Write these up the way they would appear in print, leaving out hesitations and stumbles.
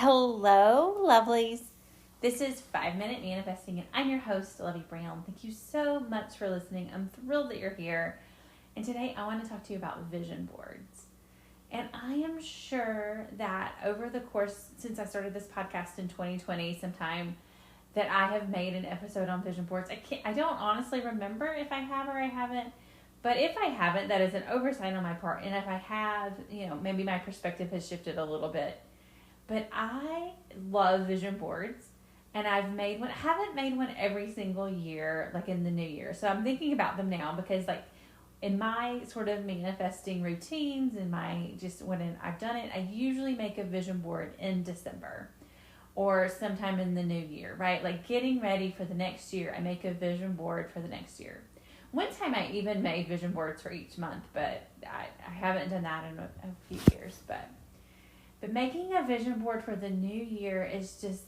Hello, lovelies. This is 5 Minute Manifesting, and I'm your host, Lovey Brown. Thank you so much for listening. I'm thrilled that you're here. And today I want to talk to you about vision boards. And I am sure that over the course, since I started this podcast in 2020 sometime, that I have made an episode on vision boards. I don't honestly remember if I have or I haven't. But if I haven't, that is an oversight on my part. And if I have, maybe my perspective has shifted a little bit. But I love vision boards, and haven't made one every single year, like in the new year. So I'm thinking about them now because, like, in my sort of manifesting routines and when I've done it, I usually make a vision board in December or sometime in the new year, right? Like getting ready for the next year, I make a vision board for the next year. One time I even made vision boards for each month, but I haven't done that in a few years, But making a vision board for the new year is just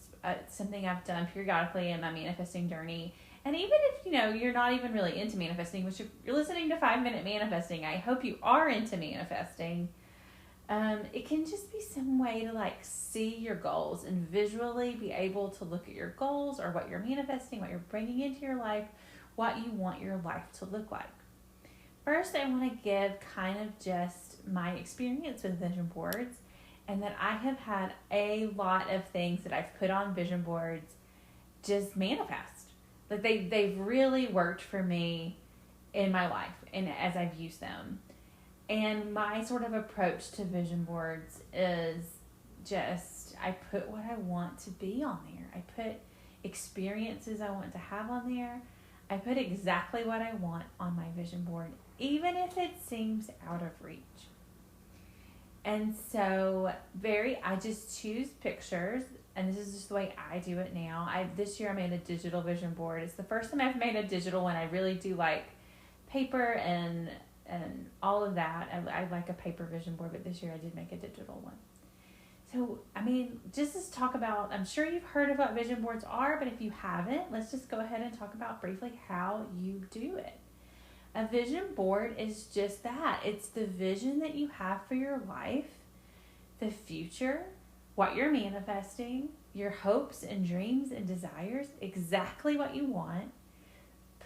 something I've done periodically in my manifesting journey. And even if, you're not even really into manifesting, which if you're listening to 5 Minute Manifesting, I hope you are into manifesting. It can just be some way to see your goals and visually be able to look at your goals or what you're manifesting, what you're bringing into your life, what you want your life to look like. First, I want to give kind of just my experience with vision boards. And that I have had a lot of things that I've put on vision boards just manifest. Like they've really worked for me in my life and as I've used them. And my sort of approach to vision boards is just I put what I want to be on there. I put experiences I want to have on there. I put exactly what I want on my vision board, even if it seems out of reach. And so I just choose pictures, and this is just the way I do it now. This year I made a digital vision board. It's the first time I've made a digital one. I really do like paper and all of that. I like a paper vision board, but this year I did make a digital one. So, just to talk about, I'm sure you've heard of what vision boards are, but if you haven't, let's just go ahead and talk about briefly how you do it. A vision board is just that. It's the vision that you have for your life, the future, what you're manifesting, your hopes and dreams and desires, exactly what you want,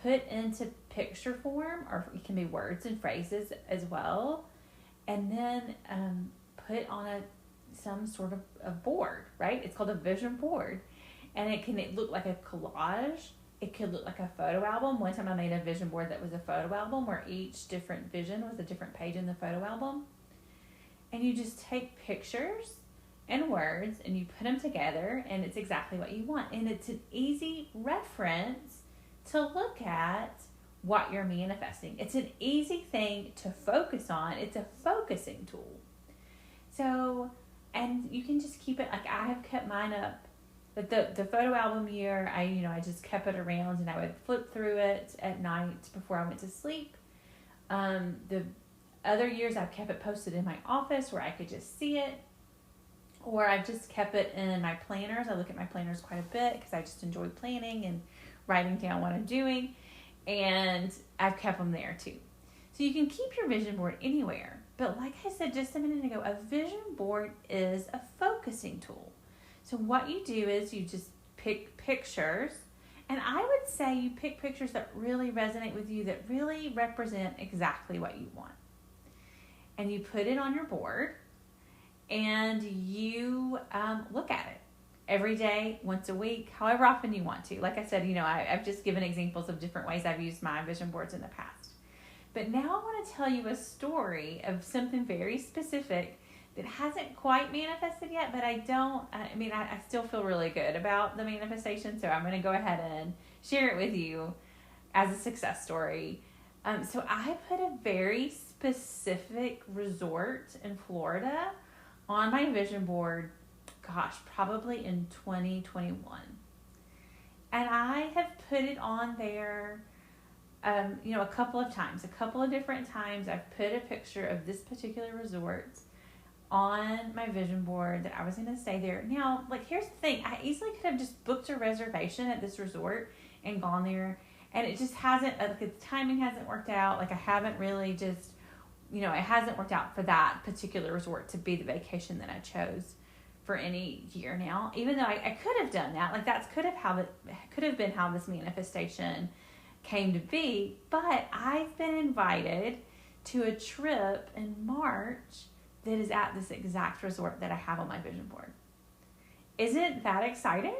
put into picture form, or it can be words and phrases as well, and then put on some sort of a board, right? It's called a vision board, and it can look like a collage. It could look like a photo album. One time I made a vision board that was a photo album where each different vision was a different page in the photo album. And you just take pictures and words and you put them together and it's exactly what you want. And it's an easy reference to look at what you're manifesting. It's an easy thing to focus on. It's a focusing tool. So, and you can just keep it, like I have kept mine up. But the photo album year, I just kept it around and I would flip through it at night before I went to sleep. The other years I've kept it posted in my office where I could just see it. Or I've just kept it in my planners. I look at my planners quite a bit because I just enjoy planning and writing down what I'm doing. And I've kept them there too. So you can keep your vision board anywhere. But like I said just a minute ago, a vision board is a focusing tool. So what you do is you just pick pictures, and I would say you pick pictures that really resonate with you, that really represent exactly what you want. And you put it on your board, and you look at it every day, once a week, however often you want to. Like I said, I've just given examples of different ways I've used my vision boards in the past. But now I want to tell you a story of something very specific that hasn't quite manifested yet, but I still feel really good about the manifestation, so I'm going to go ahead and share it with you as a success story. So I put a very specific resort in Florida on my vision board, probably in 2021. And I have put it on there, a couple of different times. I've put a picture of this particular resort on my vision board that I was going to stay there. Now, here's the thing. I easily could have just booked a reservation at this resort and gone there. And it just hasn't, the timing hasn't worked out. I haven't really it hasn't worked out for that particular resort to be the vacation that I chose for any year now, even though I could have done that. Like that's could have been how this manifestation came to be. But I've been invited to a trip in March that is at this exact resort that I have on my vision board. Isn't that exciting?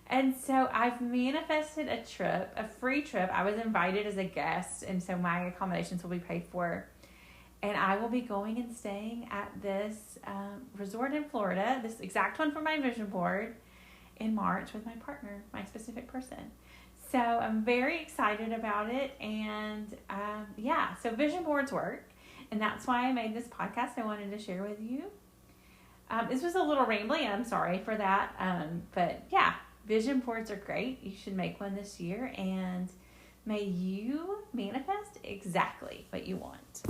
And so I've manifested a trip, a free trip. I was invited as a guest, and so my accommodations will be paid for. And I will be going and staying at this resort in Florida, this exact one from my vision board, in March with my partner, my specific person. So I'm very excited about it. And so vision boards work. And that's why I made this podcast I wanted to share with you. This was a little rambly. I'm sorry for that. But yeah, vision boards are great. You should make one this year. And may you manifest exactly what you want.